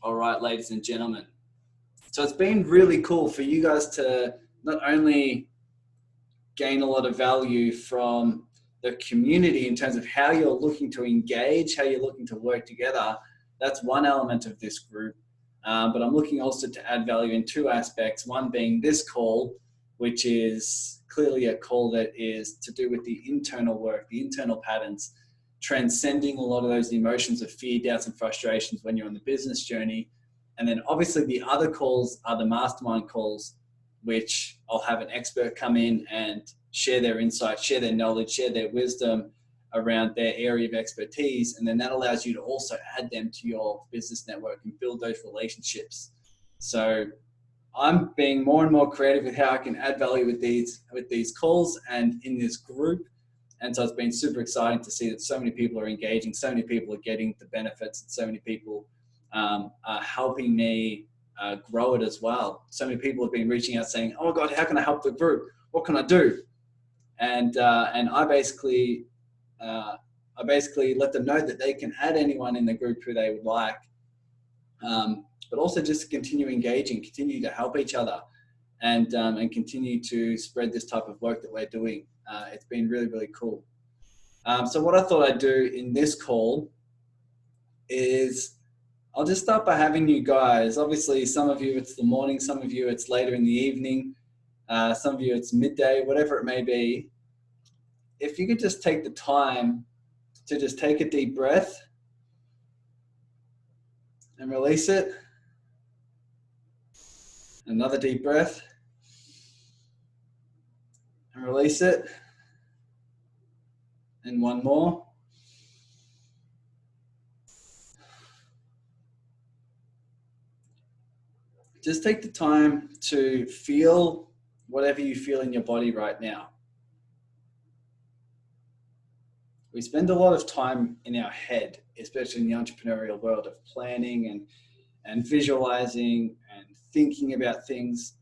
All right, ladies and gentlemen. So it's been really cool for you guys to not only gain a lot of value from the community in terms of how you're looking to engage, how you're looking to work together. That's one element of this group. But I'm looking also to add value in two aspects. One being this call, which is clearly a call that is to do with the internal work, the internal patterns, transcending a lot of those emotions of fear, doubts, and frustrations when you're on the business journey. And then obviously the other calls are the mastermind calls, which I'll have an expert come in and share their insight, share their knowledge, share their wisdom around their area of expertise. And then that allows you to also add them to your business network and build those relationships. So I'm being more and more creative with how I can add value with these calls and in this group. And so it's been super exciting to see that so many people are engaging, so many people are getting the benefits, and so many people are helping me grow it as well. So many people have been reaching out saying, "Oh my God, how can I help the group? What can I do?" And I basically let them know that they can add anyone in the group who they would like, but also just continue engaging, continue to help each other, and continue to spread this type of work that we're doing. It's been really, really cool. So what I thought I'd do in this call is I'll just start by having you guys, obviously some of you it's the morning, some of you it's later in the evening, some of you it's midday, whatever it may be. If you could just take the time to just take a deep breath and release it. Another deep breath and release it. And one more. Just take the time to feel whatever you feel in your body right now. We spend a lot of time in our head, especially in the entrepreneurial world, of planning and visualizing and thinking about things.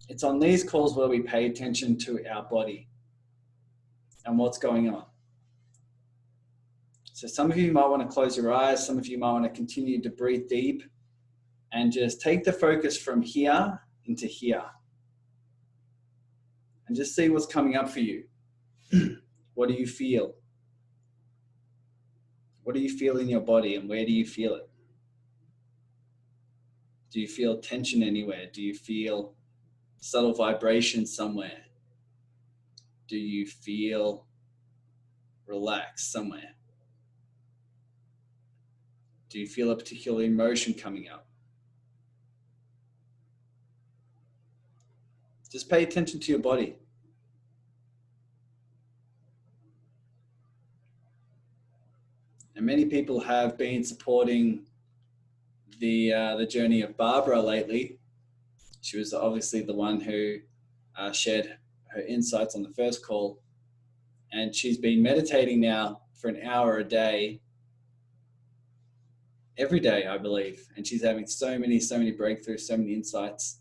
It's on these calls where we pay attention to our body and what's going on. So some of you might want to close your eyes. Some of you might want to continue to breathe deep and just take the focus from here into here and just see what's coming up for you. What do you feel? What do you feel in your body, and where do you feel it? Do you feel tension anywhere? Do you feel subtle vibration somewhere? Do you feel relaxed somewhere? Do you feel a particular emotion coming up? Just pay attention to your body. And many people have been supporting the journey of Barbara lately. She was obviously the one who shared her insights on the first call. And she's been meditating now for an hour a day, every day, I believe. And she's having so many breakthroughs, so many insights.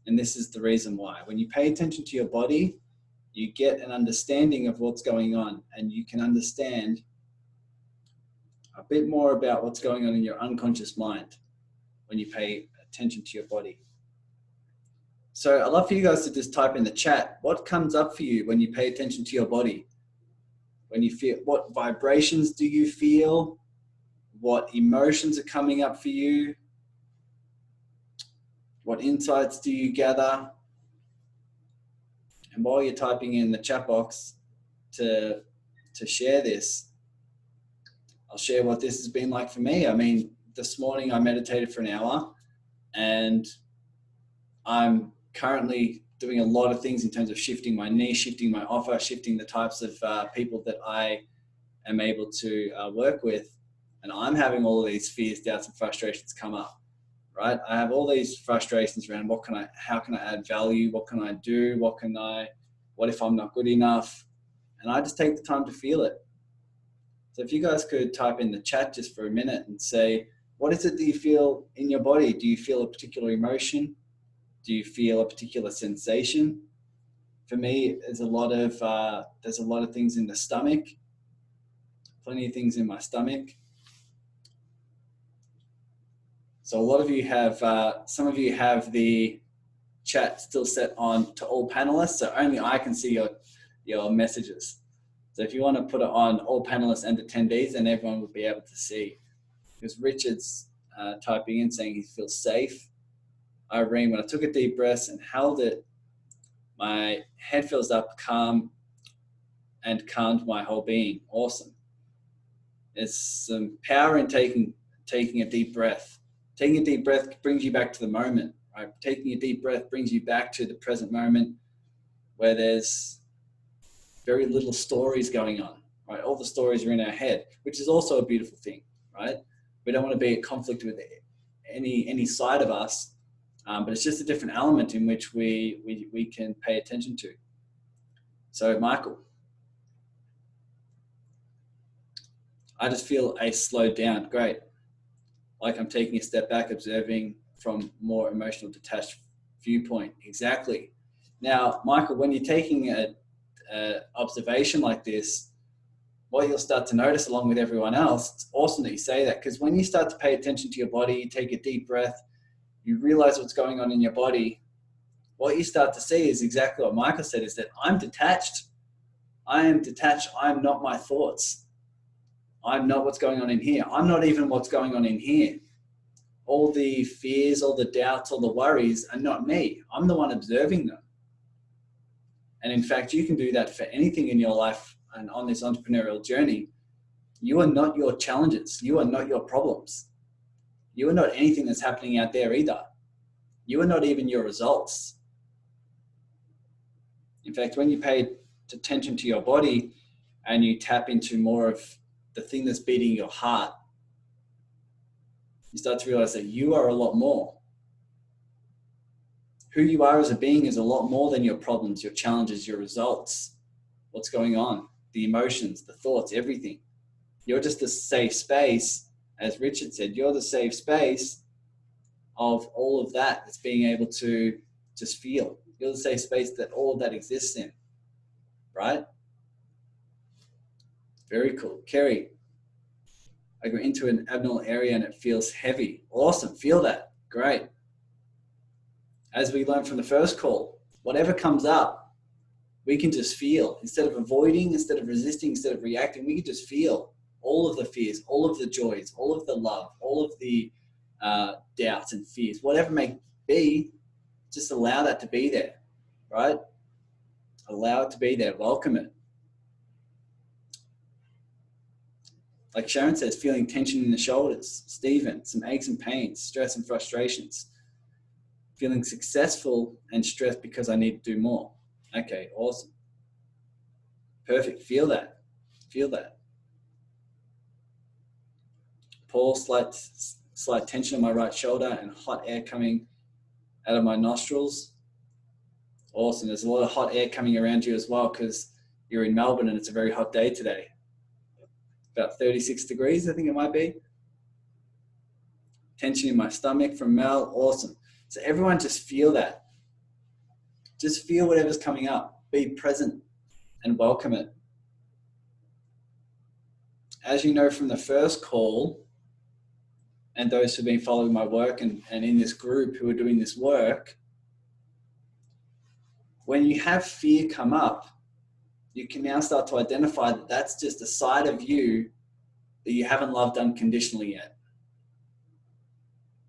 And this is the reason why. When you pay attention to your body, you get an understanding of what's going on, and you can understand a bit more about what's going on in your unconscious mind when you pay attention to your body. So I'd love for you guys to just type in the chat, what comes up for you when you pay attention to your body? When you feel, what vibrations do you feel? What emotions are coming up for you? What insights do you gather? And while you're typing in the chat box to share this, I'll share what this has been like for me. I mean, this morning I meditated for an hour, and I'm currently doing a lot of things in terms of shifting my niche, shifting my offer, shifting the types of people that I am able to work with. And I'm having all of these fears, doubts, and frustrations come up, right? I have all these frustrations around how can I add value? What can I do? What if I'm not good enough? And I just take the time to feel it. So if you guys could type in the chat just for a minute and say, what is it that you feel in your body? Do you feel a particular emotion? Do you feel a particular sensation? For me, there's a lot of things in the stomach, plenty of things in my stomach. So a lot of you have, some of you have the chat still set on to all panelists, so only I can see your messages. So if you want to put it on all panelists and attendees, then everyone will be able to see. Because Richard's typing in saying he feels safe. Irene, when I took a deep breath and held it, my head fills up, calm, and calmed my whole being. Awesome. There's some power in taking a deep breath. Taking a deep breath brings you back to the moment, right? Taking a deep breath brings you back to the present moment where there's very little stories going on, right? All the stories are in our head, which is also a beautiful thing, right? We don't want to be in conflict with any side of us, but it's just a different element in which we can pay attention to. So Michael, I just feel a slowed down. Great. Like I'm taking a step back, observing from more emotional detached viewpoint. Exactly. Now, Michael, when you're taking a observation like this, what you'll start to notice along with everyone else, it's awesome that you say that, because when you start to pay attention to your body, you take a deep breath, you realize what's going on in your body, what you start to see is exactly what Michael said, is that I'm detached. I am detached. I'm not my thoughts. I'm not what's going on in here. I'm not even what's going on in here. All the fears, all the doubts, all the worries are not me. I'm the one observing them. And in fact, you can do that for anything in your life and on this entrepreneurial journey. You are not your challenges. You are not your problems. You are not anything that's happening out there either. You are not even your results. In fact, when you pay attention to your body and you tap into more of the thing that's beating your heart, you start to realize that you are a lot more. Who you are as a being is a lot more than your problems, your challenges, your results, what's going on, the emotions, the thoughts, everything. You're just a safe space, as Richard said, you're the safe space of all of that that's being able to just feel. You're the safe space that all of that exists in, right? Very cool. Kerry, I go into an abdominal area and it feels heavy. Awesome. Feel that. Great. As we learned from the first call, whatever comes up, we can just feel. Instead of avoiding, instead of resisting, instead of reacting, we can just feel all of the fears, all of the joys, all of the love, all of the doubts and fears, whatever it may be, just allow that to be there, right? Allow it to be there. Welcome it. Like Sharon says, feeling tension in the shoulders. Stephen, some aches and pains, stress and frustrations. Feeling successful and stressed because I need to do more. Okay, awesome. Perfect. Feel that. Feel that. Paul, slight tension on my right shoulder and hot air coming out of my nostrils. Awesome. There's a lot of hot air coming around you as well because you're in Melbourne and it's a very hot day today. About 36 degrees, I think it might be. Tension in my stomach from Mel. Awesome. So everyone just feel that. Just feel whatever's coming up. Be present and welcome it. As you know from the first call, and those who've been following my work and in this group who are doing this work, when you have fear come up, you can now start to identify that that's just a side of you that you haven't loved unconditionally yet.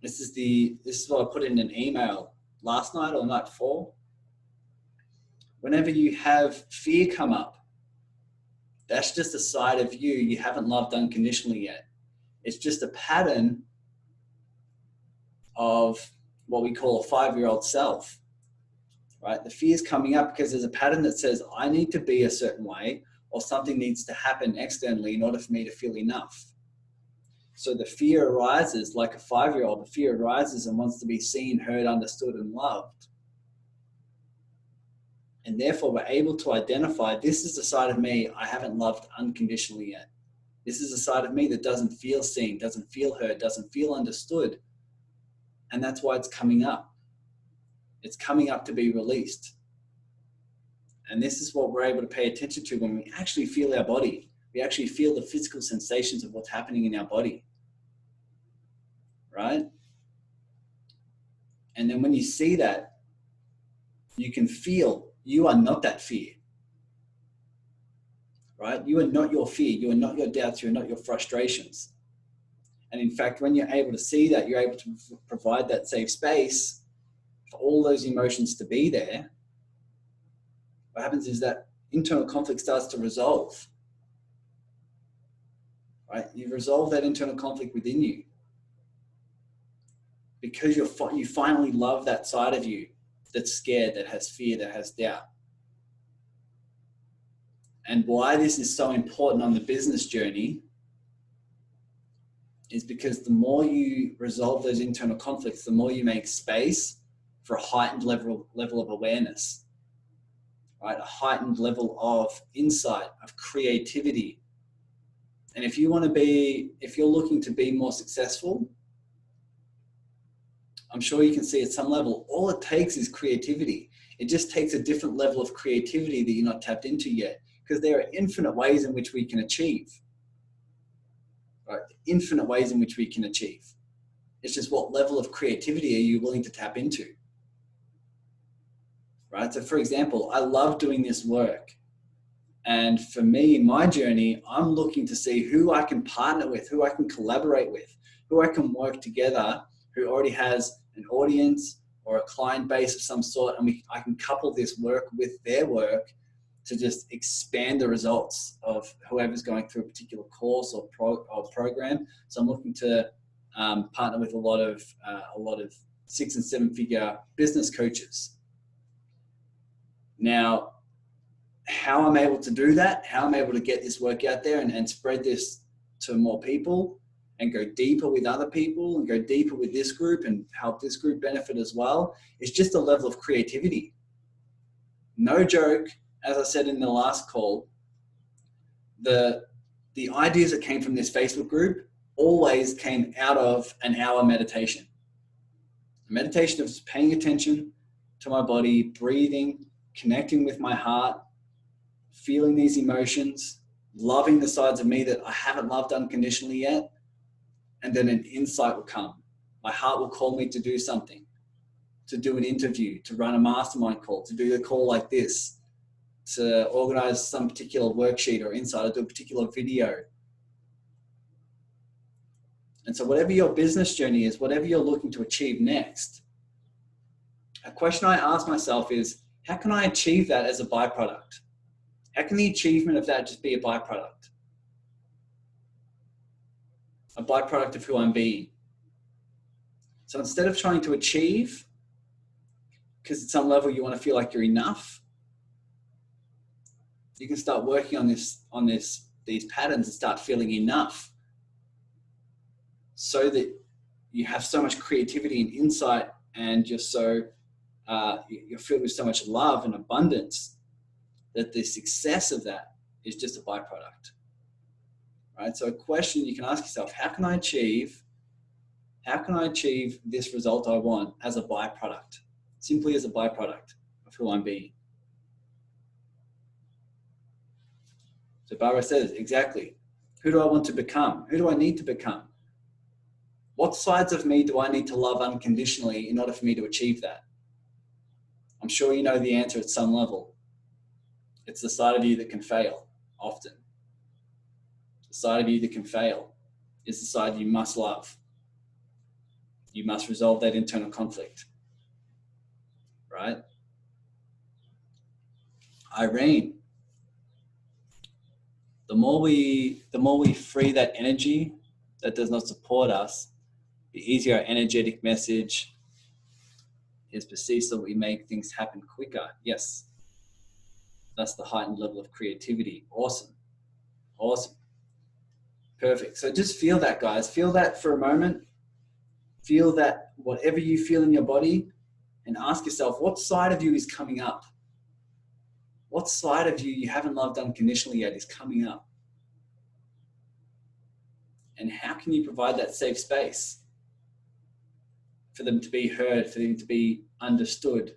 This is what I put in an email last night or night before. Whenever you have fear come up, that's just a side of you haven't loved unconditionally yet. It's just a pattern of what we call a 5-year-old self, right? The fear is coming up because there's a pattern that says, I need to be a certain way or something needs to happen externally in order for me to feel enough. So the fear arises like a 5-year-old. The fear arises and wants to be seen, heard, understood, and loved. And therefore, we're able to identify this is the side of me I haven't loved unconditionally yet. This is a side of me that doesn't feel seen, doesn't feel heard, doesn't feel understood. And that's why it's coming up. It's coming up to be released. And this is what we're able to pay attention to when we actually feel our body. We actually feel the physical sensations of what's happening in our body. Right? And then when you see that, you can feel you are not that fear, right? You are not your fear. You are not your doubts. You are not your frustrations. And in fact, when you're able to see that, you're able to provide that safe space for all those emotions to be there. What happens is that internal conflict starts to resolve, right? You resolve that internal conflict within you because you finally love that side of you that's scared, that has fear, that has doubt. And why this is so important on the business journey is because the more you resolve those internal conflicts, the more you make space for a heightened level of awareness, right? A heightened level of insight, of creativity. And if you're looking to be more successful, I'm sure you can see at some level, all it takes is creativity. It just takes a different level of creativity that you're not tapped into yet, because there are infinite ways in which we can achieve, right? Infinite ways in which we can achieve. It's just what level of creativity are you willing to tap into, right? So for example, I love doing this work. And for me, in my journey, I'm looking to see who I can partner with, who I can collaborate with, who I can work together, who already has an audience or a client base of some sort. And I can couple this work with their work to just expand the results of whoever's going through a particular course or program. So I'm looking to partner with a lot of 6 and 7 figure business coaches. Now, how I'm able to do that, how I'm able to get this work out there and spread this to more people and go deeper with other people and go deeper with this group and help this group benefit as well, is just a level of creativity. No joke. As I said in the last call, the ideas that came from this Facebook group always came out of an hour meditation. A meditation of just paying attention to my body, breathing, connecting with my heart, feeling these emotions, loving the sides of me that I haven't loved unconditionally yet, and then an insight will come. My heart will call me to do something, to do an interview, to run a mastermind call, to do a call like this, to organize some particular worksheet or insight, or do a particular video. And so whatever your business journey is, whatever you're looking to achieve next, a question I ask myself is, how can I achieve that as a byproduct? How can the achievement of that just be a byproduct? A byproduct of who I'm being. So instead of trying to achieve, because at some level you want to feel like you're enough, you can start working on these patterns and start feeling enough, so that you have so much creativity and insight, and you're filled with so much love and abundance that the success of that is just a byproduct, right? So a question you can ask yourself, how can I achieve this result I want as a byproduct, simply as a byproduct of who I'm being? So Barbara says, exactly. Who do I want to become? Who do I need to become? What sides of me do I need to love unconditionally in order for me to achieve that? I'm sure you know the answer at some level. It's the side of you that can fail often. The side of you that can fail is the side you must love. You must resolve that internal conflict, right? Irene, the more we free that energy that does not support us, the easier our energetic message is perceived, so that we make things happen quicker. Yes. That's the heightened level of creativity. Awesome. Awesome. Perfect. So just feel that, guys. Feel that for a moment. Feel that whatever you feel in your body, and ask yourself, what side of you is coming up? What side of you haven't loved unconditionally yet is coming up? And how can you provide that safe space for them to be heard, for them to be understood,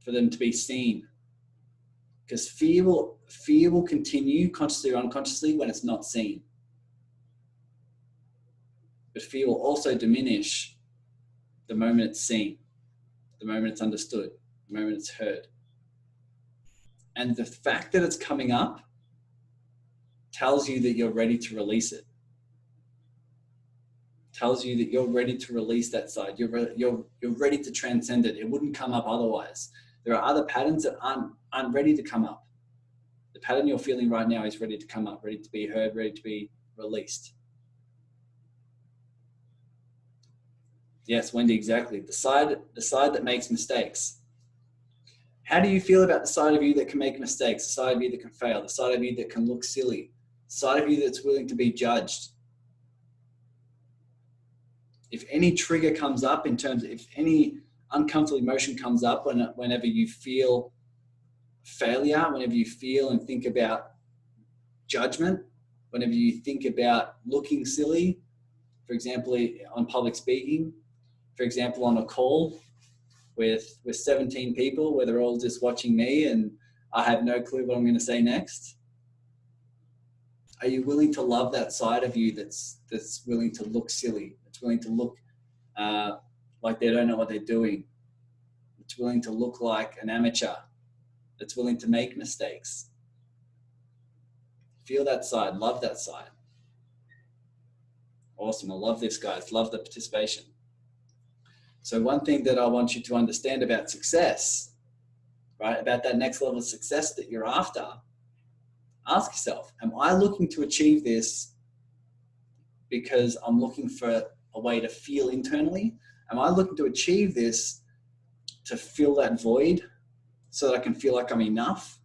for them to be seen? Because fear will continue consciously or unconsciously when it's not seen. But fear will also diminish the moment it's seen, the moment it's understood, the moment it's heard. And the fact that it's coming up tells you that you're ready to release it. Tells you that you're ready to release that side. You're ready to transcend it. It wouldn't come up otherwise. There are other patterns that aren't ready to come up. The pattern you're feeling right now is ready to come up, ready to be heard, ready to be released. Yes, Wendy, exactly. The side that makes mistakes. How do you feel about the side of you that can make mistakes, the side of you that can fail, the side of you that can look silly, the side of you that's willing to be judged? If any trigger comes up in terms of, if any uncomfortable emotion comes up whenever you feel failure, whenever you feel and think about judgment, whenever you think about looking silly, for example, on public speaking, for example, on a call with 17 people where they're all just watching me and I have no clue what I'm going to say next. Are you willing to love that side of you that's willing to look silly, that's willing to look like they don't know what they're doing, that's willing to look like an amateur, that's willing to make mistakes? Feel that side, love that side. Awesome, I love this, guys. Love the participation. So one thing that I want you to understand about success, right, about that next level of success that you're after, ask yourself, am I looking to achieve this because I'm looking for a way to feel internally? Am I looking to achieve this to fill that void so that I can feel like I'm enough?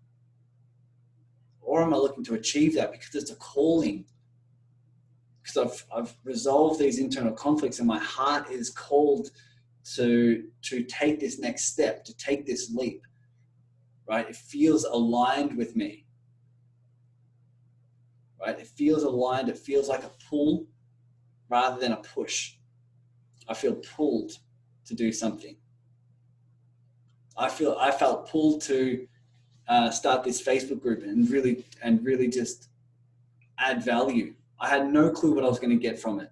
Or am I looking to achieve that because it's a calling? Because I've resolved these internal conflicts and my heart is called to take this next step, to take this leap, right? It feels aligned with me, right? It feels aligned. It feels like a pull rather than a push. I feel pulled to do something. I felt pulled to start this Facebook group and really just add value. I had no clue what I was going to get from it.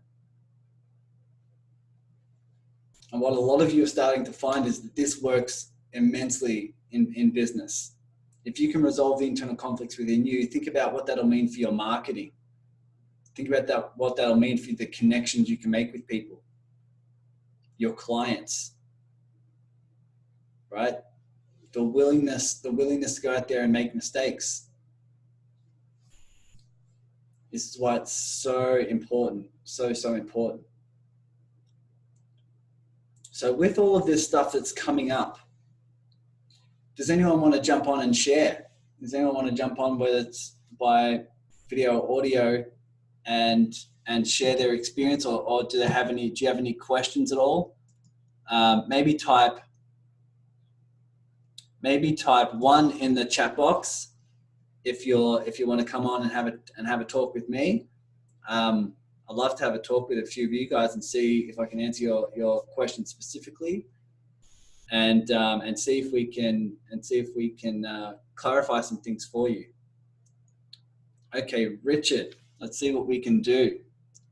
And what a lot of you are starting to find is that this works immensely in business. If you can resolve the internal conflicts within you, think about what that'll mean for your marketing. Think about what that'll mean for the connections you can make with people, your clients, right? The willingness to go out there and make mistakes. This is why it's so important, so important. So with all of this stuff that's coming up, does anyone want to jump on and share? Does anyone want to jump on, whether it's by video or audio, and share their experience, or do you have any questions at all? Maybe type 1 in the chat box if you want to come on and have a talk with me. I'd love to have a talk with a few of you guys and see if I can answer your questions specifically, and see if we can clarify some things for you. Okay, Richard, let's see what we can do.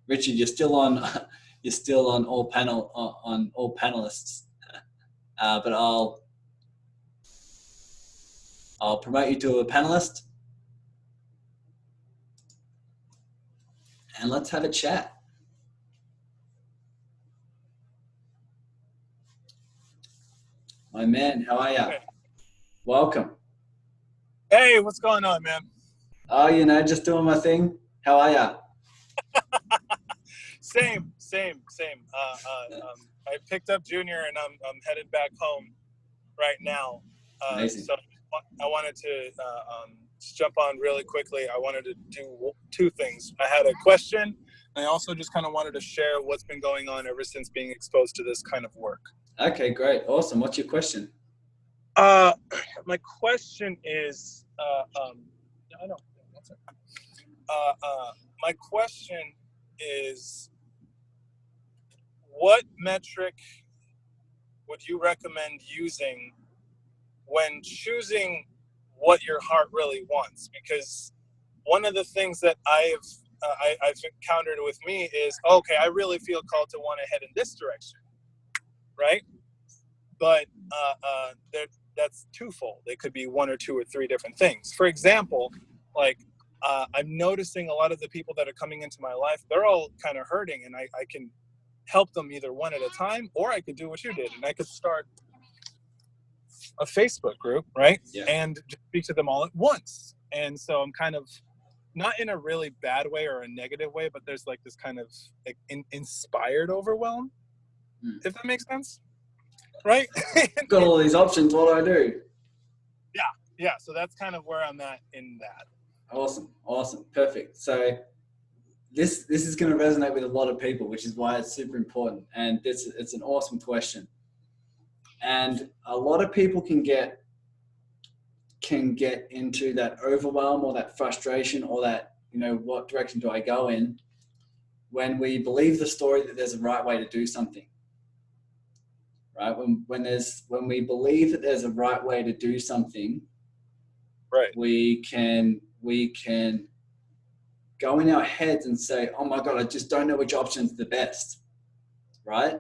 Richard, you're still on all panelists, but I'll promote you to a panelist, and let's have a chat. My man, how are you? Okay. Welcome. Hey, what's going on, man? Oh, just doing my thing. How are you? Same. I picked up Junior, and I'm headed back home right now. Amazing. So I wanted to just jump on really quickly. I wanted to do 2 things. I had a question, and I also just kind of wanted to share what's been going on ever since being exposed to this kind of work. Okay, great, awesome. What's your question? My question is, my question is, what metric would you recommend using when choosing what your heart really wants? Because one of the things that I've encountered with me is, okay, I really feel called to want to head in this direction. right? But that's twofold. It could be one or two or three different things. For example, like I'm noticing a lot of the people that are coming into my life, they're all kind of hurting, and I can help them either one at a time, or I could do what you did, and I could start a Facebook group, right? Yeah. And just speak to them all at once. And so I'm kind of not in a really bad way or a negative way, but there's like this kind of like inspired overwhelm, if that makes sense, right? Got all these options. What do I do? Yeah. So that's kind of where I'm at in that. Awesome, perfect. So this is going to resonate with a lot of people, which is why it's super important. And it's an awesome question. And a lot of people can get into that overwhelm or that frustration or that, what direction do I go in, when we believe the story that there's a right way to do something, right? When we believe that there's a right way to do something, right, we can go in our heads and say, oh my God, I just don't know which option's the best, right?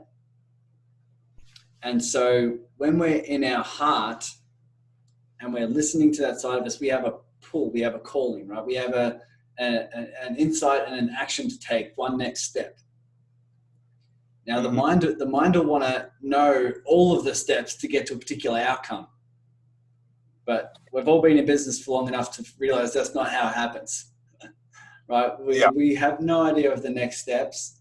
And so when we're in our heart and we're listening to that side of us, we have a pull, we have a calling, right? We have an insight and an action to take, one next step. Now, the mind will want to know all of the steps to get to a particular outcome. But we've all been in business for long enough to realize that's not how it happens, right? We have no idea of the next steps.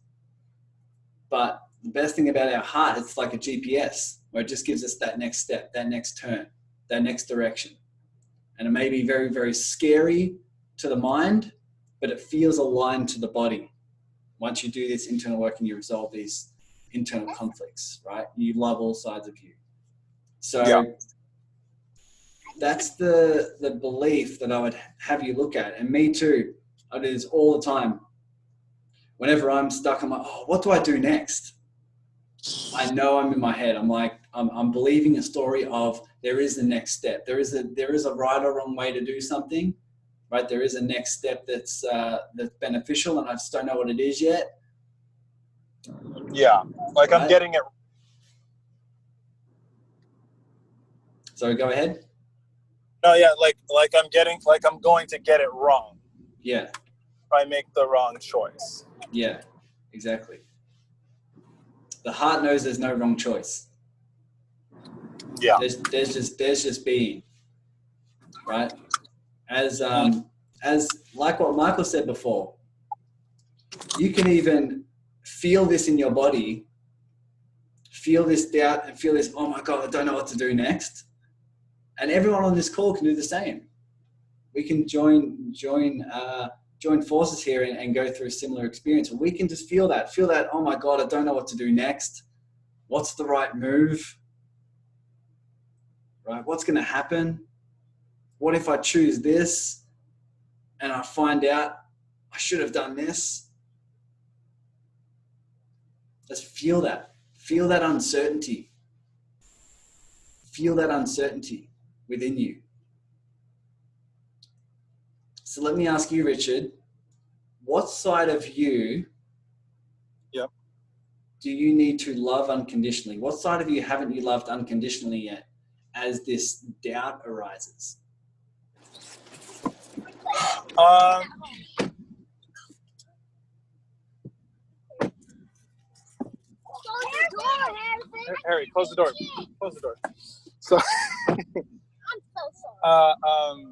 But the best thing about our heart, it's like a GPS, where it just gives us that next step, that next turn, that next direction. And it may be very, very scary to the mind, but it feels aligned to the body. Once you do this internal work and you resolve these internal conflicts, right? You love all sides of you. So that's the belief that I would have you look at. And me too. I do this all the time. Whenever I'm stuck, I'm like, oh, what do I do next? I know I'm in my head. I'm like, I'm believing a story of there is the next step. There is a right or wrong way to do something, right? There is a next step that's beneficial, and I just don't know what it is yet. Yeah, like right? I'm getting it. Sorry, go ahead. No, yeah, like I'm going to get it wrong. Yeah. If I make the wrong choice. Yeah, exactly. The heart knows there's no wrong choice. Yeah. There's just being, right? As like what Michael said before, you can even feel this in your body, feel this doubt and feel this, oh my God, I don't know what to do next. And everyone on this call can do the same. We can join forces here and go through a similar experience. We can just feel that, oh my God, I don't know what to do next. What's the right move? Right? What's going to happen? What if I choose this and I find out I should have done this? Just feel that. Feel that uncertainty. Feel that uncertainty within you. So let me ask you, Richard, what side of you do you need to love unconditionally? What side of you haven't you loved unconditionally yet as this doubt arises? Harry, close the door. Close the door. So, I'm so sorry.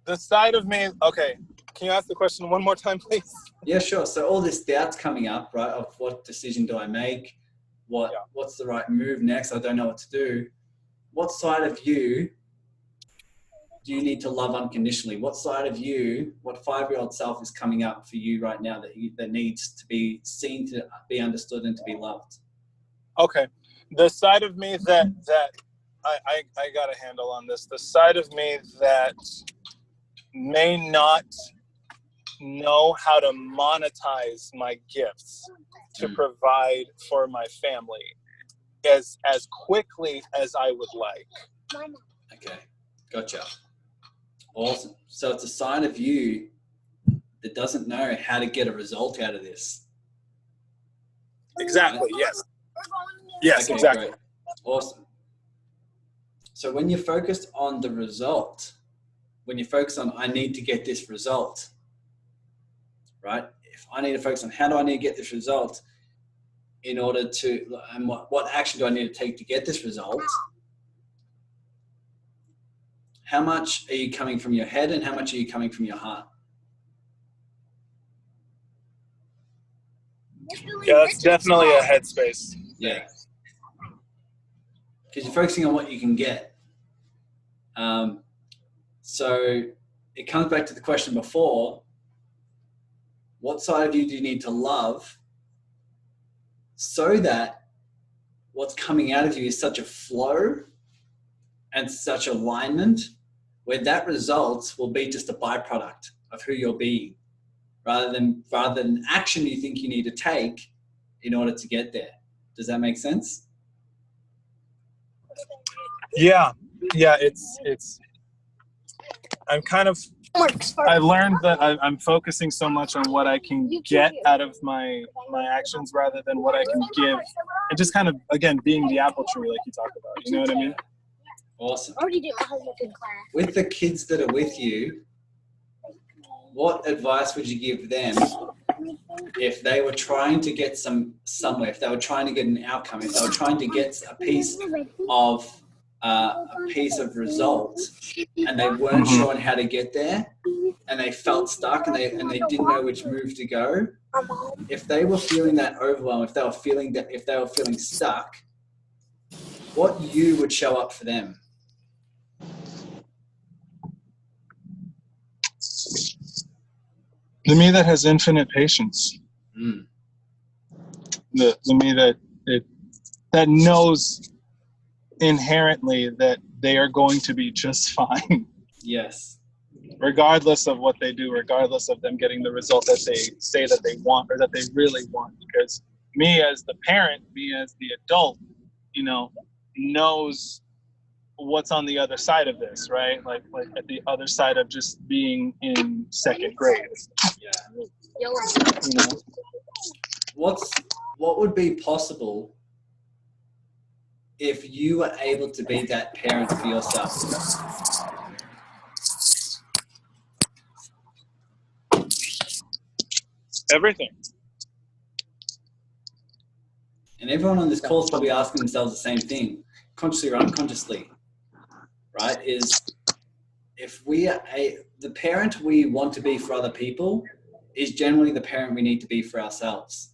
The side of me, okay. Can you ask the question one more time, please? Yeah, sure. So all this doubt's coming up, right? Of what decision do I make? What's the right move next? I don't know what to do. What side of you do you need to love unconditionally? What side of you, what 5-year-old self is coming up for you right now that needs to be seen, to be understood, and to be loved? Okay. The side of me that I got a handle on this. The side of me that may not know how to monetize my gifts to provide for my family as quickly as I would like. Okay, gotcha. Awesome. So it's a side of you that doesn't know how to get a result out of this. Exactly. Right? Yes. Yes, Okay, exactly. great. Awesome. So when you're focused on the result, when you focus on, I need to get this result, right? If I need to focus on how do I need to get this result in order to, and what action do I need to take to get this result? How much are you coming from your head and how much are you coming from your heart? Yeah, that's definitely a headspace thing. Yeah. Because you're focusing on what you can get. So it comes back to the question before, what side of you do you need to love so that what's coming out of you is such a flow and such alignment where that result will be just a byproduct of who you're being rather than action you think you need to take in order to get there. Does that make sense? Yeah. It's I'm kind of, I learned that I'm focusing so much on what I can get out of my actions rather than what I can give, and just kind of, again, being the apple tree like you talked about. You know what I mean? Awesome. With the kids that are with you, what advice would you give them if they were trying to get somewhere, if they were trying to get an outcome, if they were trying to get a piece of result and they weren't sure on how to get there and they felt stuck and they didn't know which move to go? If they were feeling that overwhelm, if they were feeling stuck, what you would show up for them? The me that has infinite patience. Mm. The me that knows inherently that they are going to be just fine. Yes. Regardless of what they do, regardless of them getting the result that they say that they want or that they really want. Because me as the parent, me as the adult, knows what's on the other side of this, right? Like at the other side of just being in second grade. Yeah. What would be possible if you were able to be that parent for yourself? Everything. And everyone on this call is probably asking themselves the same thing, consciously or unconsciously, right? Is if the parent we want to be for other people is generally the parent we need to be for ourselves,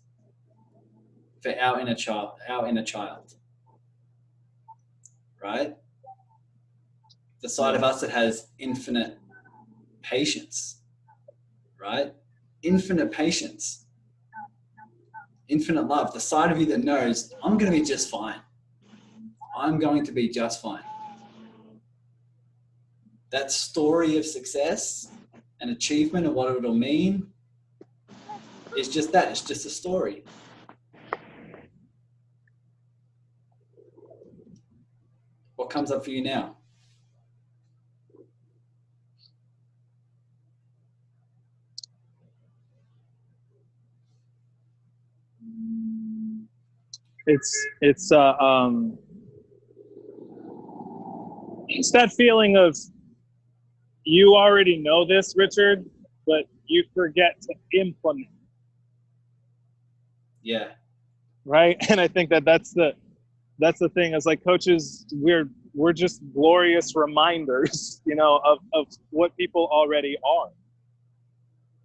for our inner child, right? The side of us that has infinite patience, right? Infinite patience, infinite love, the side of you that knows I'm going to be just fine. I'm going to be just fine. That story of success and achievement and what it'll mean is just that. It's just a story. What comes up for you now? It's that feeling of you already know this, Richard, but you forget to implement. Yeah. Right. And I think that's the thing. As like coaches, we're just glorious reminders, of what people already are.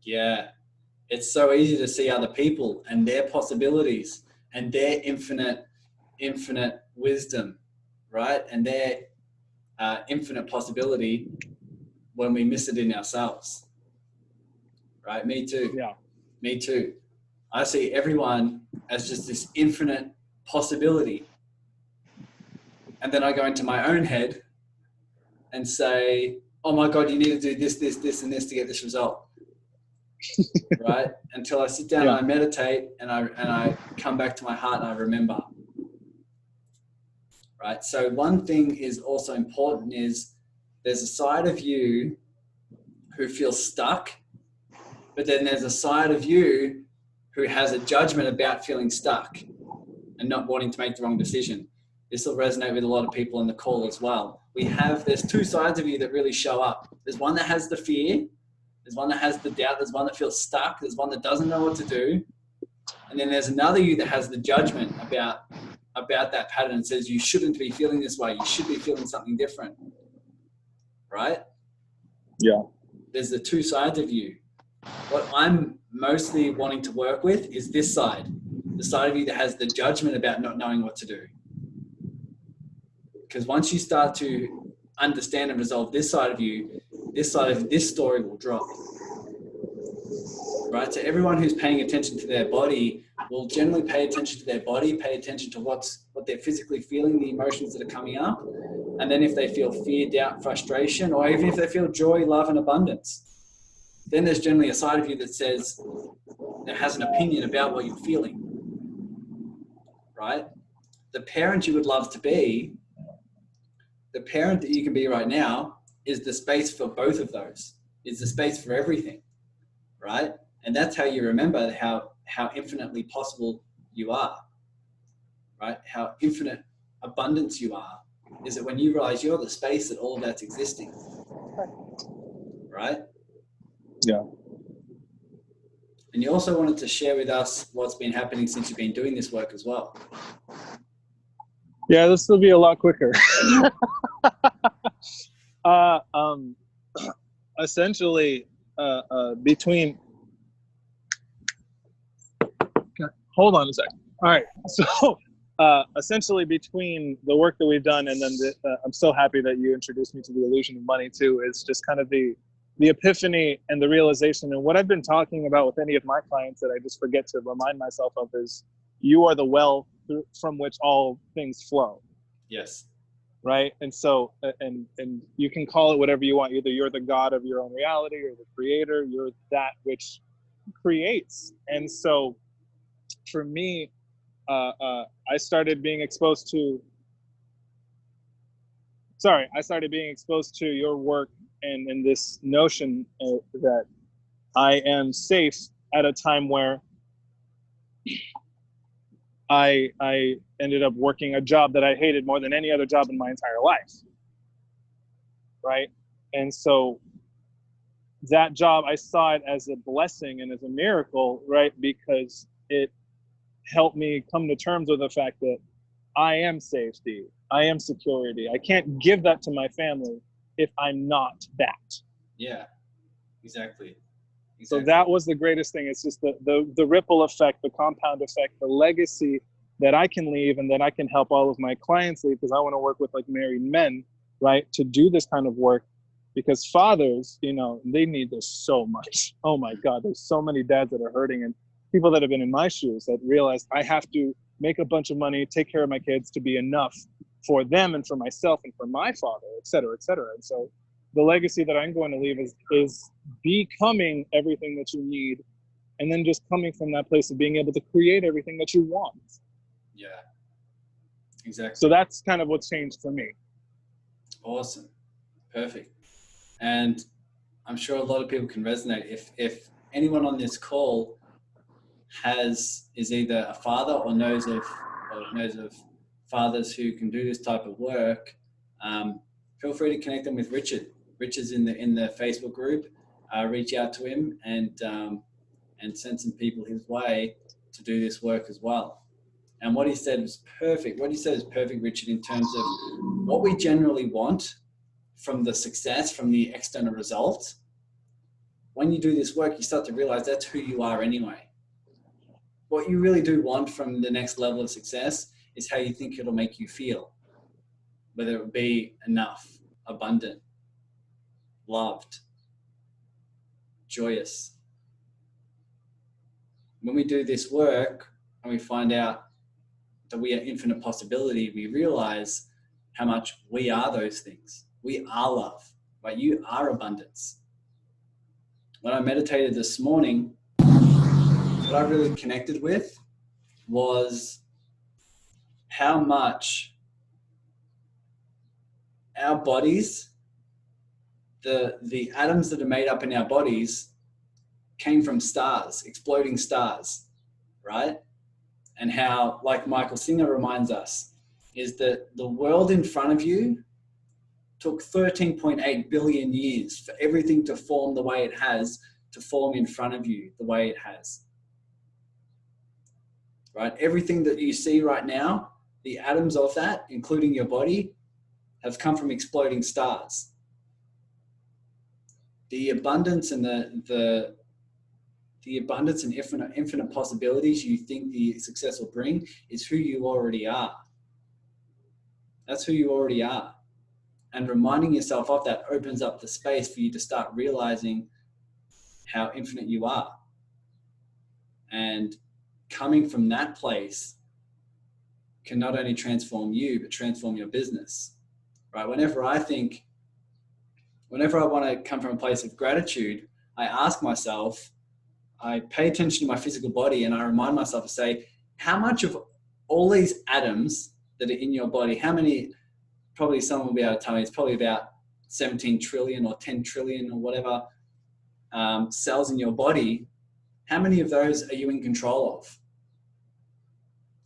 Yeah. It's so easy to see other people and their possibilities and their infinite wisdom, right? And their infinite possibility when we miss it in ourselves, right? Me too. Yeah. Me too. I see everyone as just this infinite possibility. And then I go into my own head and say, oh my God, you need to do this, this, this, and this to get this result. Right? Until I sit down and I meditate and I come back to my heart and I remember. Right? So one thing is also important is there's a side of you who feels stuck, but then there's a side of you who has a judgment about feeling stuck and not wanting to make the wrong decision. This will resonate with a lot of people in the call as well. There's two sides of you that really show up. There's one that has the fear. There's one that has the doubt. There's one that feels stuck. There's one that doesn't know what to do. And then there's another you that has the judgment about that pattern and says, you shouldn't be feeling this way. You should be feeling something different. Right? Yeah. There's the two sides of you. What I'm mostly wanting to work with is this side, the side of you that has the judgment about not knowing what to do. Because once you start to understand and resolve this side of you, this side of this story will drop. Right? So everyone who's paying attention to their body will generally pay attention to their body, pay attention to what they're physically feeling, the emotions that are coming up. And then if they feel fear, doubt, frustration, or even if they feel joy, love, and abundance, then there's generally a side of you that says, that has an opinion about what you're feeling. Right? The parent you would love to be, the parent that you can be right now, is the space for both of those, is the space for everything. Right? And that's how you remember how infinitely possible you are, right? How infinite abundance you are, is that when you realize you're the space that all of that's existing, right? Yeah. And you also wanted to share with us what's been happening since you've been doing this work as well. Yeah, this will be a lot quicker. Essentially, between... Hold on a second. All right. So essentially between the work that we've done and then I'm so happy that you introduced me to the illusion of money too, is just kind of the epiphany and the realization. And what I've been talking about with any of my clients that I just forget to remind myself of is, you are the well from which all things flow. Yes. Right. And so, and you can call it whatever you want. Either you're the God of your own reality, or the creator, you're that which creates. And so, for me, I started being exposed to your work and this notion that I am safe at a time where I ended up working a job that I hated more than any other job in my entire life. Right? And so that job, I saw it as a blessing and as a miracle, right? Because it helped me come to terms with the fact that I am safety, I am security. I can't give that to my family if I'm not that. Yeah, exactly. So that was the greatest thing. It's just the ripple effect, the compound effect, the legacy that I can leave and that I can help all of my clients leave, because I want to work with like married men, right, to do this kind of work. Because fathers, you know, they need this so much. Oh my God, there's so many dads that are hurting, and people that have been in my shoes that realize I have to make a bunch of money, take care of my kids to be enough for them and for myself and for my father, et cetera, et cetera. And so the legacy that I'm going to leave is becoming everything that you need, and then just coming from that place of being able to create everything that you want. Yeah, exactly. So that's kind of what's changed for me. Awesome. Perfect. And I'm sure a lot of people can resonate. If anyone on this call is either a father or knows of fathers who can do this type of work, feel free to connect them with Richard. Richard's in the Facebook group. Reach out to him and send some people his way to do this work as well. And what he said was perfect. What he said is perfect, Richard, in terms of what we generally want from the success, from the external results. When you do this work, you start to realize that's who you are anyway. What you really do want from the next level of success is how you think it'll make you feel, whether it be enough, abundant, loved, joyous. When we do this work and we find out that we are infinite possibility, we realize how much we are those things. We are love, right? You are abundance. When I meditated this morning, what I really connected with was how much our bodies, the atoms that are made up in our bodies, came from stars, exploding stars. right? And how, like Michael Singer reminds us, is that the world in front of you took 13.8 billion years for everything to form the way it has, to form in front of you the way it has. Right? Everything that you see right now, the atoms of that, including your body, have come from exploding stars. The abundance and the abundance and infinite possibilities you think the success will bring is who you already are. That's who you already are. And reminding yourself of that opens up the space for you to start realizing how infinite you are. And coming from that place can not only transform you, but transform your business, right? Whenever I want to come from a place of gratitude, I ask myself, I pay attention to my physical body, and I remind myself to say, how much of all these atoms that are in your body, how many, probably someone will be able to tell me, it's probably about 17 trillion or 10 trillion or whatever cells in your body. How many of those are you in control of?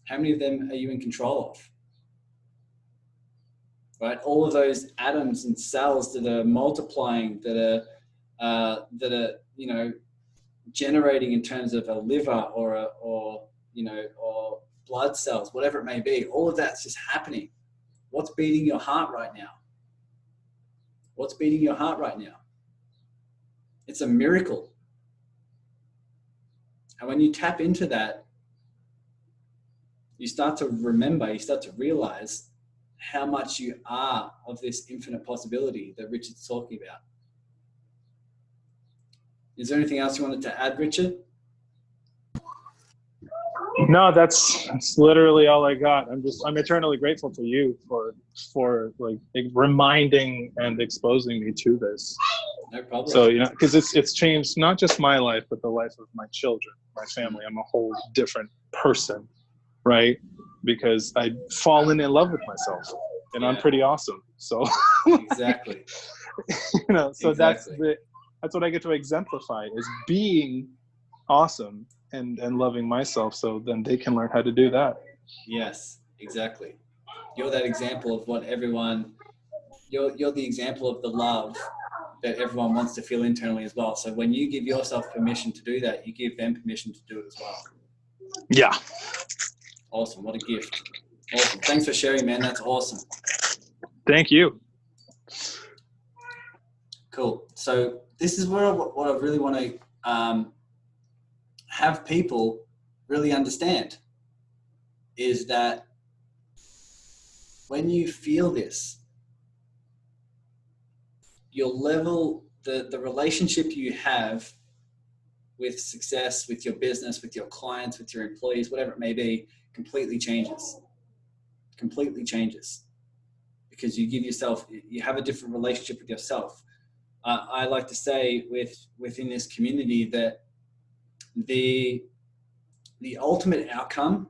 How many of them are you in control of? Right? All of those atoms and cells that are multiplying, that are generating in terms of a liver or blood cells, whatever it may be. All of that's just happening. What's beating your heart right now? What's beating your heart right now? It's a miracle. And when you tap into that, you start to remember, you start to realize how much you are of this infinite possibility that Richard's talking about. Is there anything else you wanted to add, Richard? No, that's literally all I got. I'm eternally grateful to you for like reminding and exposing me to this. No problem. So, because it's changed not just my life, but the life of my children, my family. I'm a whole different person, right? Because I've fallen in love with myself, and I'm pretty awesome. So exactly. So exactly. that's what I get to exemplify, is being awesome and loving myself, so then they can learn how to do that. Yes, exactly. You're that example of what everyone, you're the example of the love that everyone wants to feel internally as well. So when you give yourself permission to do that, you give them permission to do it as well. Yeah. Awesome. What a gift. Awesome. Thanks for sharing, man. That's awesome. Thank you. Cool. So this is what I really want to have people really understand, is that when you feel this, your level, the relationship you have with success, with your business, with your clients, with your employees, whatever it may be, completely changes. Completely changes. Because you give yourself, you have a different relationship with yourself. I like to say within this community that the ultimate outcome,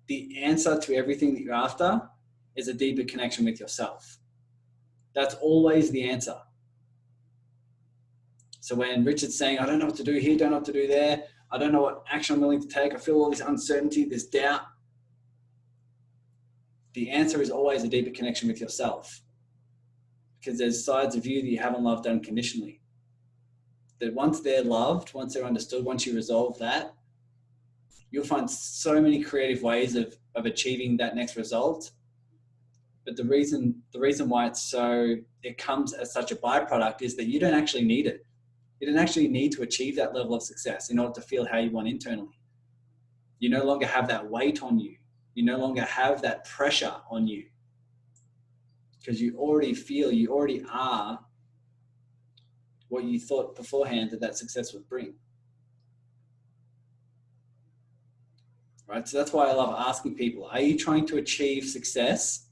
the answer to everything that you're after, is a deeper connection with yourself. That's always the answer. So when Richard's saying, I don't know what to do here, don't know what to do there, I don't know what action I'm willing to take, I feel all this uncertainty, this doubt, the answer is always a deeper connection with yourself. Because there's sides of you that you haven't loved unconditionally. That once they're loved, once they're understood, once you resolve that, you'll find so many creative ways of achieving that next result. But the reason why it comes as such a byproduct is that you don't actually need it. You don't actually need to achieve that level of success in order to feel how you want internally. You no longer have that weight on you. You no longer have that pressure on you. Because you already are what you thought beforehand that success would bring. Right? So that's why I love asking people, are you trying to achieve success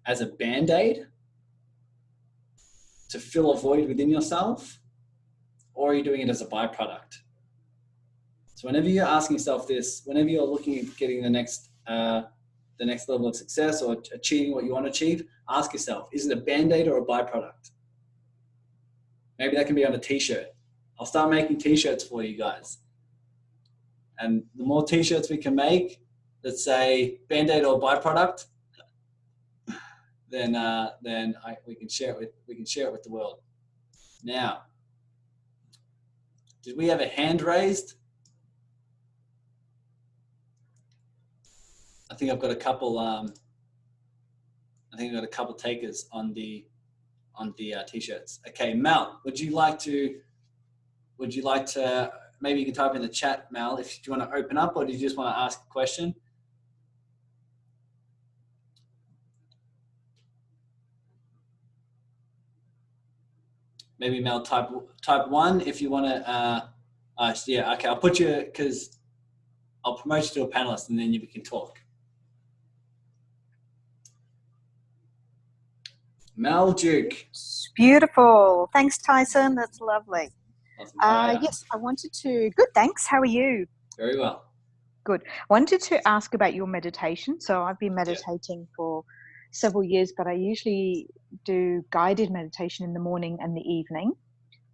as a band-aid to fill a void within yourself? Or are you doing it as a byproduct? So whenever you're asking yourself this, whenever you're looking at getting the next level of success or achieving what you want to achieve, ask yourself, is it a band-aid or a byproduct? Maybe that can be on a t-shirt. I'll start making t-shirts for you guys. And the more t-shirts we can make that say Band-Aid or byproduct, then we can share it with the world. Now, did we have a hand raised? I think I've got a couple. I think I've got a couple takers on the t-shirts. Okay, Mel, would you like to? Maybe you can type in the chat, Mel, if you want to open up, or do you just want to ask a question? Maybe Mel, type one if you want to. Yeah, okay. I'll put you, because I'll promote you to a panelist, and then you can talk. Mel Duke. Beautiful. Thanks, Tyson. That's lovely. Awesome. Yes, I wanted to. Good, thanks. How are you? Very well. Good. I wanted to ask about your meditation. So I've been meditating for several years, but I usually do guided meditation in the morning and the evening.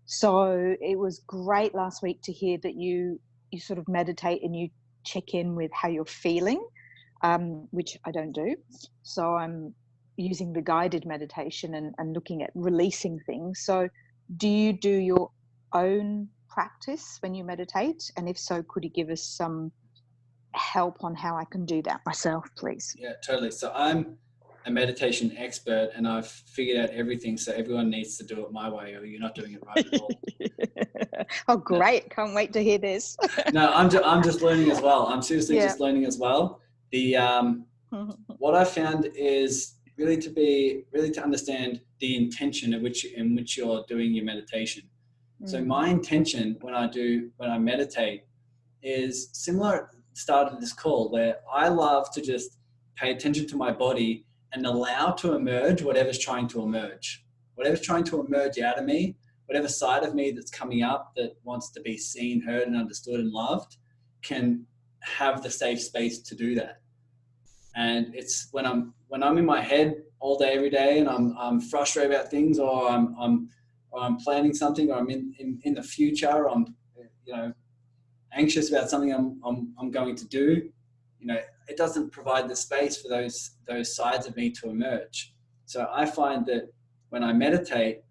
So it was great last week to hear that you sort of meditate and you check in with how you're feeling, which I don't do. So I'm using the guided meditation and looking at releasing things. So do you do your own practice when you meditate? And if so, could you give us some help on how I can do that myself, please? Yeah, totally. So I'm a meditation expert, and I've figured out everything, so everyone needs to do it my way, or you're not doing it right at all. Oh, great. No. Can't wait to hear this. No, I'm just learning as well. I'm seriously just learning as well. The what I found is really to understand the intention in which you're doing your meditation. So my intention when I meditate is similar at the start of this call, where I love to just pay attention to my body and allow to emerge whatever's trying to emerge. Whatever's trying to emerge out of me, whatever side of me that's coming up that wants to be seen, heard, and understood and loved, can have the safe space to do that. And it's when I'm in my head all day, every day, and I'm frustrated about things, or I'm planning something, or I'm in the future, or I'm anxious about something I'm going to do. It doesn't provide the space for those sides of me to emerge. So I find that when I meditate,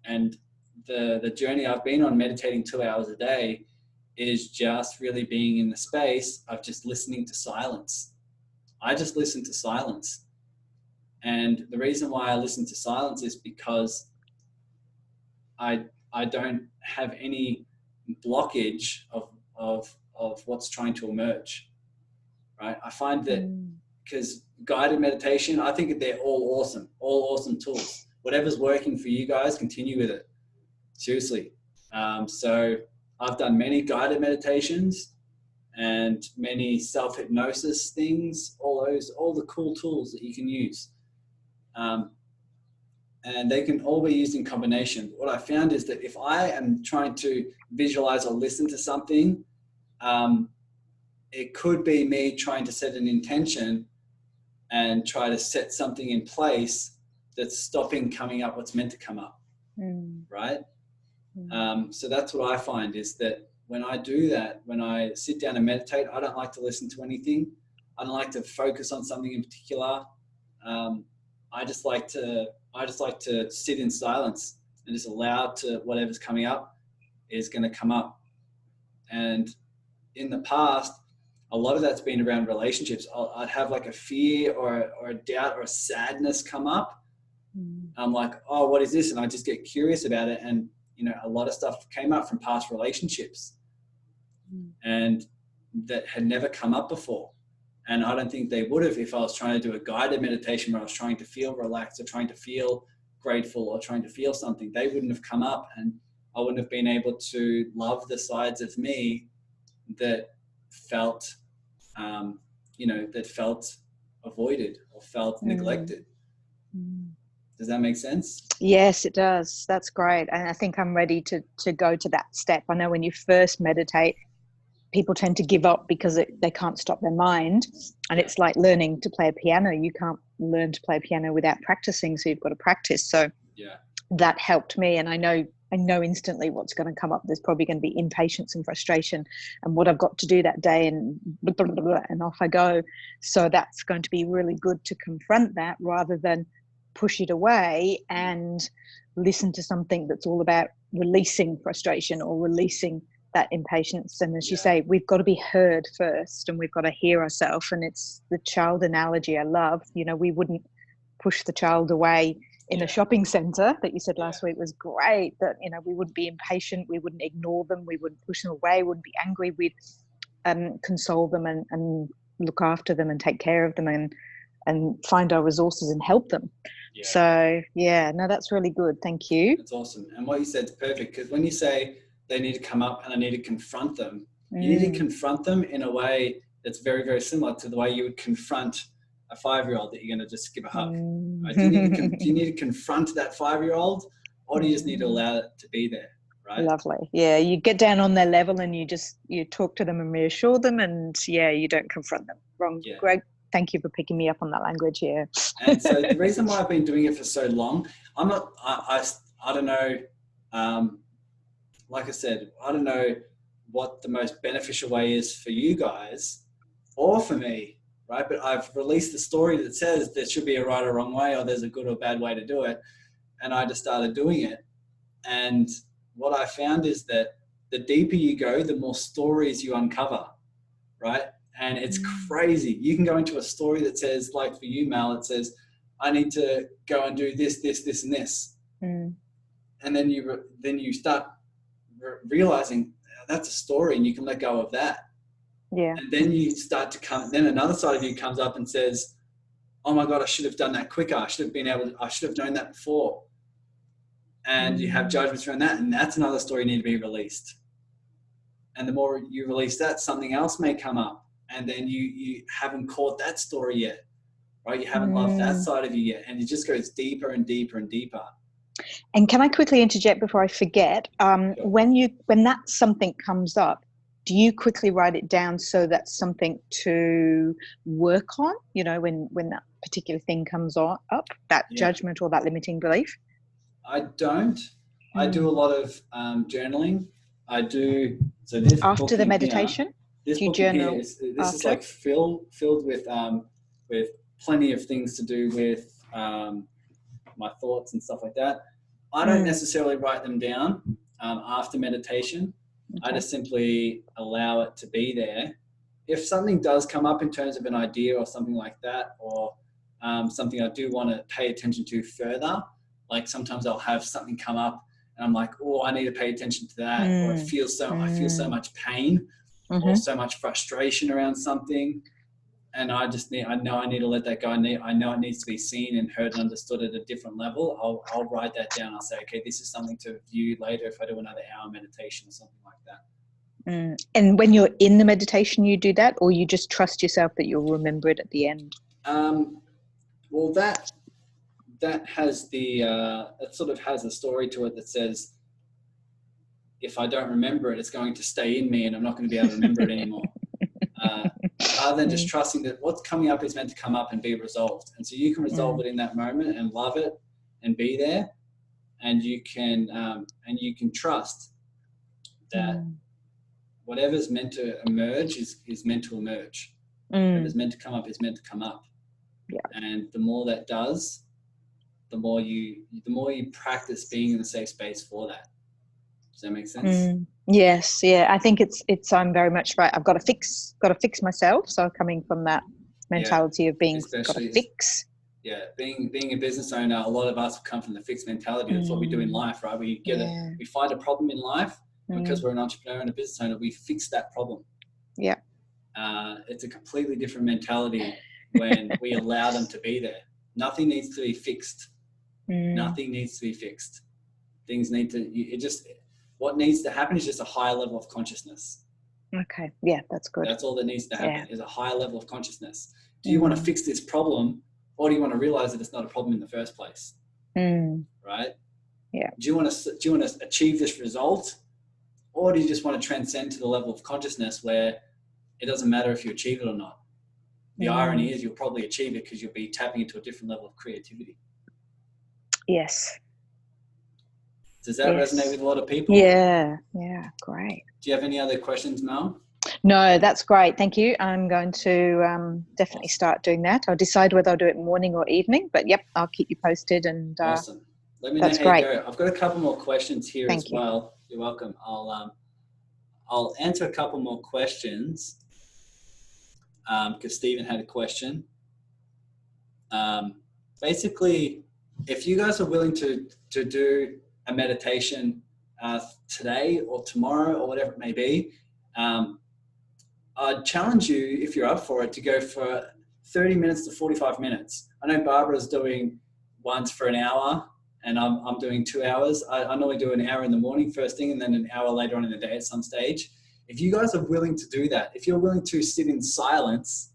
and the journey I've been on, meditating 2 hours a day, is just really being in the space of just listening to silence. I just listen to silence. And the reason why I listen to silence is because I don't have any blockage of what's trying to emerge. Right? I find that because guided meditation, I think they're all awesome tools. Whatever's working for you guys, continue with it. Seriously. So I've done many guided meditations and many self-hypnosis things, all the cool tools that you can use. And they can all be used in combination. What I found is that if I am trying to visualize or listen to something, it could be me trying to set an intention and try to set something in place that's stopping coming up what's meant to come up, right? So that's what I find is that when I do that, when I sit down and meditate, I don't like to listen to anything. I don't like to focus on something in particular. I just like to sit in silence and just allow to whatever's coming up is going to come up. And in the past, a lot of that's been around relationships. I'd have like a fear or a doubt or a sadness come up. I'm like, oh, what is this? And I just get curious about it. And, a lot of stuff came up from past relationships and that had never come up before. And I don't think they would have if I was trying to do a guided meditation where I was trying to feel relaxed or trying to feel grateful or trying to feel something. They wouldn't have come up, and I wouldn't have been able to love the sides of me that felt, that felt avoided or felt neglected. Does that make sense? Yes, it does. That's great. And I think I'm ready to go to that step. I know when you first meditate, people tend to give up because they can't stop their mind. And it's like learning to play a piano. You can't learn to play a piano without practicing. So you've got to practice. So that helped me. And I know I know instantly what's going to come up. There's probably going to be impatience and frustration and what I've got to do that day, and blah, blah, blah, blah, and off I go. So that's going to be really good to confront that rather than push it away and listen to something that's all about releasing frustration or releasing that impatience. And as you say, we've got to be heard first, and we've got to hear ourselves. And it's the child analogy I love. You know, we wouldn't push the child away in a shopping center that you said last week was great, that, you know, we wouldn't be impatient, we wouldn't ignore them, we wouldn't push them away, we wouldn't be angry, we'd console them and look after them and take care of them and find our resources and help them. So no, that's really good. Thank you. That's awesome. And what you said is perfect, because when you say they need to come up and I need to confront them, you need to confront them in a way that's very, very similar to the way you would confront a 5-year-old that you're going to just give a hug. Right? Do you need to confront that 5-year-old, or do you just need to allow it to be there? Right? Lovely. Yeah, you get down on their level and you talk to them and reassure them, and you don't confront them. Wrong. Yeah. Great. Thank you for picking me up on that language. Yeah. And so the reason why I've been doing it for so long, I don't know. Like I said, I don't know what the most beneficial way is for you guys or for me. Right. But I've released a story that says there should be a right or wrong way, or there's a good or bad way to do it. And I just started doing it. And what I found is that the deeper you go, the more stories you uncover. Right. And it's crazy. You can go into a story that says, like for you, Mal, it says, I need to go and do this, this, this, and this. And then you start realizing that's a story, and you can let go of that. Yeah. And then you start to then another side of you comes up and says, oh my God, I should have done that quicker. I should have known that before. And you have judgments around that. And that's another story need to be released. And the more you release that, something else may come up. And then you haven't caught that story yet, right? You haven't loved that side of you yet. And it just goes deeper and deeper and deeper. And can I quickly interject before I forget? Sure. When that something comes up, do you quickly write it down so that's something to work on? You know, when that particular thing comes up, that judgment or that limiting belief? I don't. I do a lot of journaling. I do. So this after the meditation, this do you journal? This is like filled with plenty of things to do with my thoughts and stuff like that. I don't necessarily write them down after meditation. Okay. I just simply allow it to be there. If something does come up in terms of an idea or something like that, or something I do want to pay attention to further, like sometimes I'll have something come up and I'm like, oh, I need to pay attention to that. Or I feel so much pain or so much frustration around something. And I know I need to let that go. I know it needs to be seen and heard and understood at a different level. I'll write that down. I'll say, okay, this is something to view later if I do another hour meditation or something like that. And when you're in the meditation, you do that, or you just trust yourself that you'll remember it at the end? Well, that has it sort of has a story to it that says, if I don't remember it, it's going to stay in me and I'm not going to be able to remember it anymore. Rather than just trusting that what's coming up is meant to come up and be resolved. And so you can resolve it in that moment and love it and be there. And you can trust that whatever's meant to emerge is meant to emerge. Whatever's meant to come up is meant to come up. Yeah. And the more that does, the more you practice being in the safe space for that. Does that make sense? Yes. Yeah. I think it's I'm very much right. I've got to fix myself. So coming from that mentality of being got to fix. Yeah. Being a business owner, a lot of us have come from the fixed mentality. That's what we do in life, right? We we find a problem in life, and because we're an entrepreneur and a business owner, we fix that problem. Yeah. It's a completely different mentality when we allow them to be there. Nothing needs to be fixed. Nothing needs to be fixed. Things need to, what needs to happen is just a higher level of consciousness. Okay. Yeah, that's good. That's all that needs to happen is a higher level of consciousness. Do you want to fix this problem, or do you want to realize that it's not a problem in the first place? Right? Yeah. Do you want to achieve this result, or do you just want to transcend to the level of consciousness where it doesn't matter if you achieve it or not? The irony is you'll probably achieve it because you'll be tapping into a different level of creativity. Yes. Does that resonate with a lot of people? Yeah, great. Do you have any other questions, Mel? No, that's great. Thank you. I'm going to definitely start doing that. I'll decide whether I'll do it morning or evening, but yep, I'll keep you posted. And awesome. Let me know how you go. I've got a couple more questions here as well. You're welcome. I'll answer a couple more questions because Stephen had a question. Basically, if you guys are willing to do a meditation today or tomorrow or whatever it may be, I'd challenge you, if you're up for it, to go for 30 minutes to 45 minutes. I know Barbara's doing ones for an hour, and I'm doing 2 hours. I normally do an hour in the morning first thing, and then an hour later on in the day at some stage. If you guys are willing to do that, if you're willing to sit in silence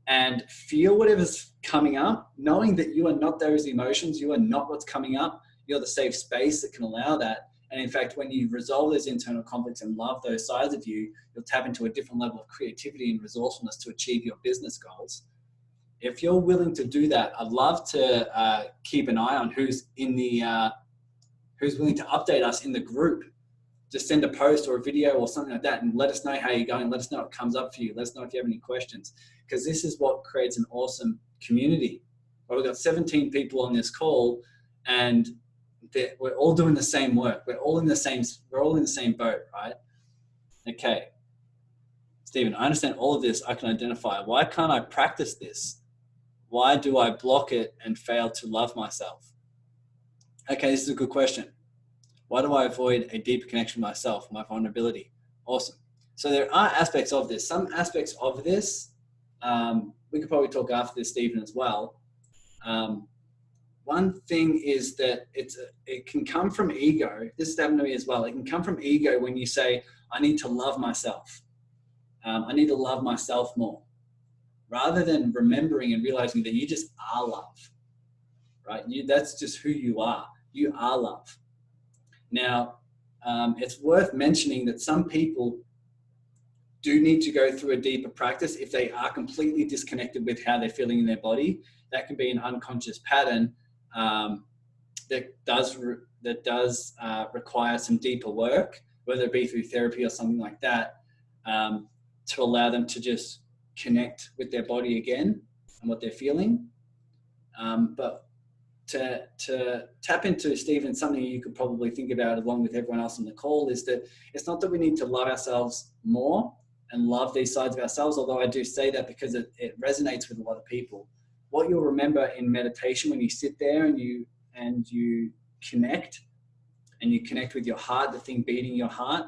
and feel whatever's coming up, knowing that you are not those emotions, you are not what's coming up, you're the safe space that can allow that. And in fact, when you resolve those internal conflicts and love those sides of you, you'll tap into a different level of creativity and resourcefulness to achieve your business goals. If you're willing to do that, I'd love to keep an eye on who's willing to update us in the group. Just send a post or a video or something like that and let us know how you're going. Let us know what comes up for you. Let us know if you have any questions, because this is what creates an awesome community. Well, we've got 17 people on this call, and we're all doing the same work. We're all in the same boat, right? Okay. Stephen, I understand all of this. I can identify. Why can't I practice this? Why do I block it and fail to love myself? Okay, this is a good question. Why do I avoid a deeper connection with myself, my vulnerability? Awesome. So there are aspects of this. Some aspects of this, we could probably talk after this, Stephen, as well. One thing is that it can come from ego. This has happened to me as well. It can come from ego when you say, I need to love myself. I need to love myself more. Rather than remembering and realizing that you just are love, right? That's just who you are. You are love. Now, it's worth mentioning that some people do need to go through a deeper practice if they are completely disconnected with how they're feeling in their body. That can be an unconscious pattern that does require some deeper work, whether it be through therapy or something like that, to allow them to just connect with their body again and what they're feeling. But to tap into, Stephen, something you could probably think about along with everyone else on the call is that it's not that we need to love ourselves more and love these sides of ourselves, although I do say that because it resonates with a lot of people. What you'll remember in meditation when you sit there and you connect with your heart, the thing beating your heart,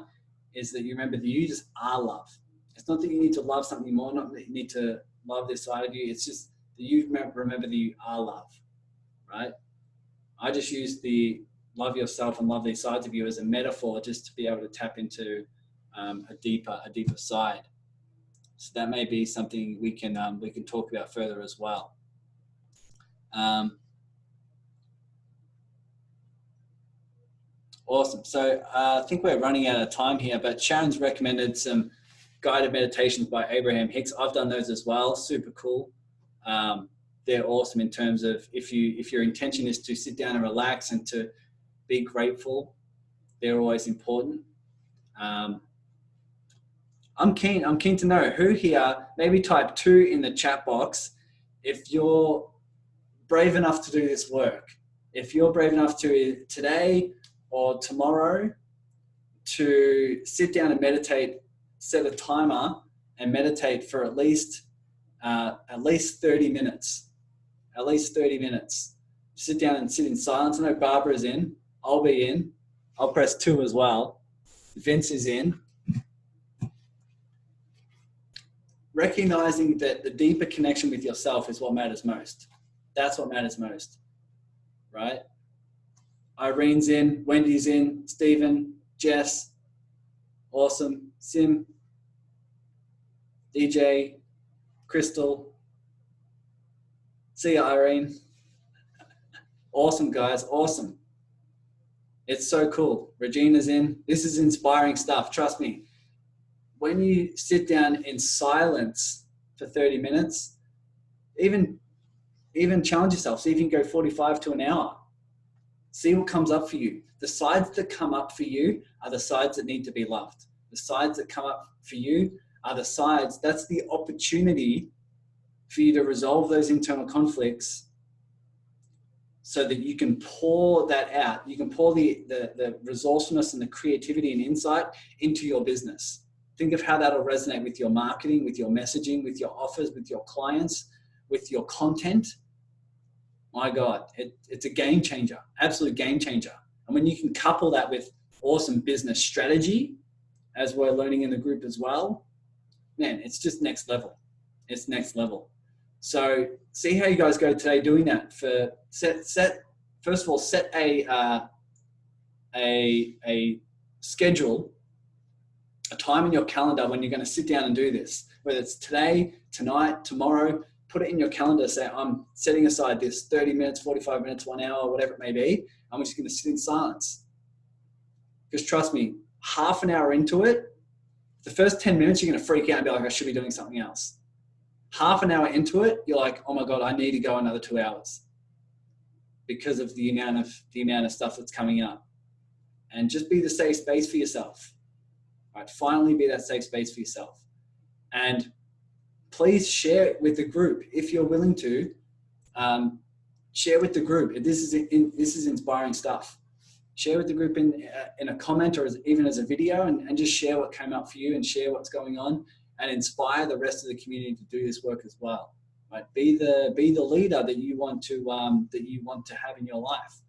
is that you remember that you just are love. It's not that you need to love something more, not that you need to love this side of you. It's just that you remember that you are love, right? I just use the love yourself and love these sides of you as a metaphor just to be able to tap into a deeper side. So that may be something we can talk about further as well. Awesome. So I think we're running out of time here, but Sharon's recommended some guided meditations by Abraham Hicks. I've done those as well. Super cool. They're awesome in terms of if your intention is to sit down and relax and to be grateful, they're always important. I'm keen to know who here, maybe type 2 in the chat box if you're brave enough to do this work. If you're brave enough to today or tomorrow to sit down and meditate, set a timer and meditate for at least 30 minutes. At least 30 minutes. Sit down and sit in silence. I know Barbara's in. I'll be in. I'll press 2 as well. Vince is in. Recognizing that the deeper connection with yourself is what matters most. That's what matters most, right? Irene's in, Wendy's in, Stephen, Jess, awesome, Sim, DJ, Crystal. See you, Irene. Awesome, guys, awesome. It's so cool. Regina's in. This is inspiring stuff, trust me. When you sit down in silence for 30 minutes, even challenge yourself. See if you can go 45 to an hour. See what comes up for you. The sides that come up for you are the sides that need to be loved. The sides that come up for you are the sides, that's the opportunity for you to resolve those internal conflicts so that you can pour that out. You can pour the resourcefulness and the creativity and insight into your business. Think of how that'll resonate with your marketing, with your messaging, with your offers, with your clients, with your content. My God, it's a game changer, absolute game changer. And when you can couple that with awesome business strategy, as we're learning in the group as well, man, it's just next level. It's next level. So see how you guys go today doing that. First of all, set a schedule, a time in your calendar when you're going to sit down and do this, whether it's today, tonight, tomorrow. Put it in your calendar. Say, I'm setting aside this 30 minutes, 45 minutes, 1 hour, whatever it may be. I'm just going to sit in silence. Because trust me, half an hour into it, the first 10 minutes, you're going to freak out and be like, I should be doing something else. Half an hour into it, you're like, oh my God, I need to go another 2 hours because of the amount of stuff that's coming up. And just be the safe space for yourself. Right? Finally be that safe space for yourself. And please share it with the group if you're willing to. Share with the group. This is inspiring stuff. Share with the group in a comment or even as a video, and just share what came up for you and share what's going on, and inspire the rest of the community to do this work as well. Right? Be the leader that you want to have in your life.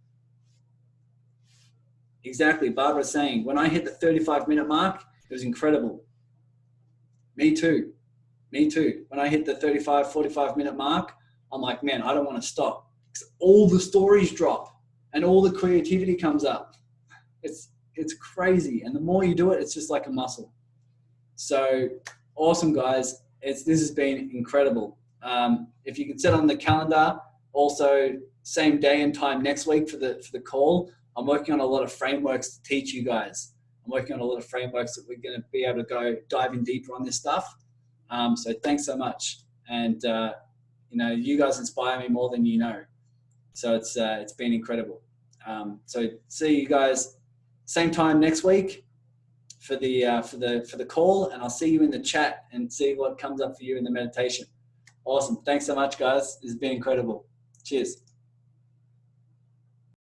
Exactly. Barbara's saying, when I hit the 35-minute mark, it was incredible. Me too. When I hit the 35, 45-minute mark, I'm like, man, I don't want to stop. Because all the stories drop and all the creativity comes up. It's crazy. And the more you do it, it's just like a muscle. So awesome, guys. This has been incredible. If you can set on the calendar, also same day and time next week for the call. I'm working on a lot of frameworks to teach you guys. I'm working on a lot of frameworks that we're going to be able to dive in deeper on this stuff. So thanks so much. And, you guys inspire me more than you know. So it's been incredible. So see you guys same time next week for the call, and I'll see you in the chat and see what comes up for you in the meditation. Awesome. Thanks so much, guys. This has been incredible. Cheers.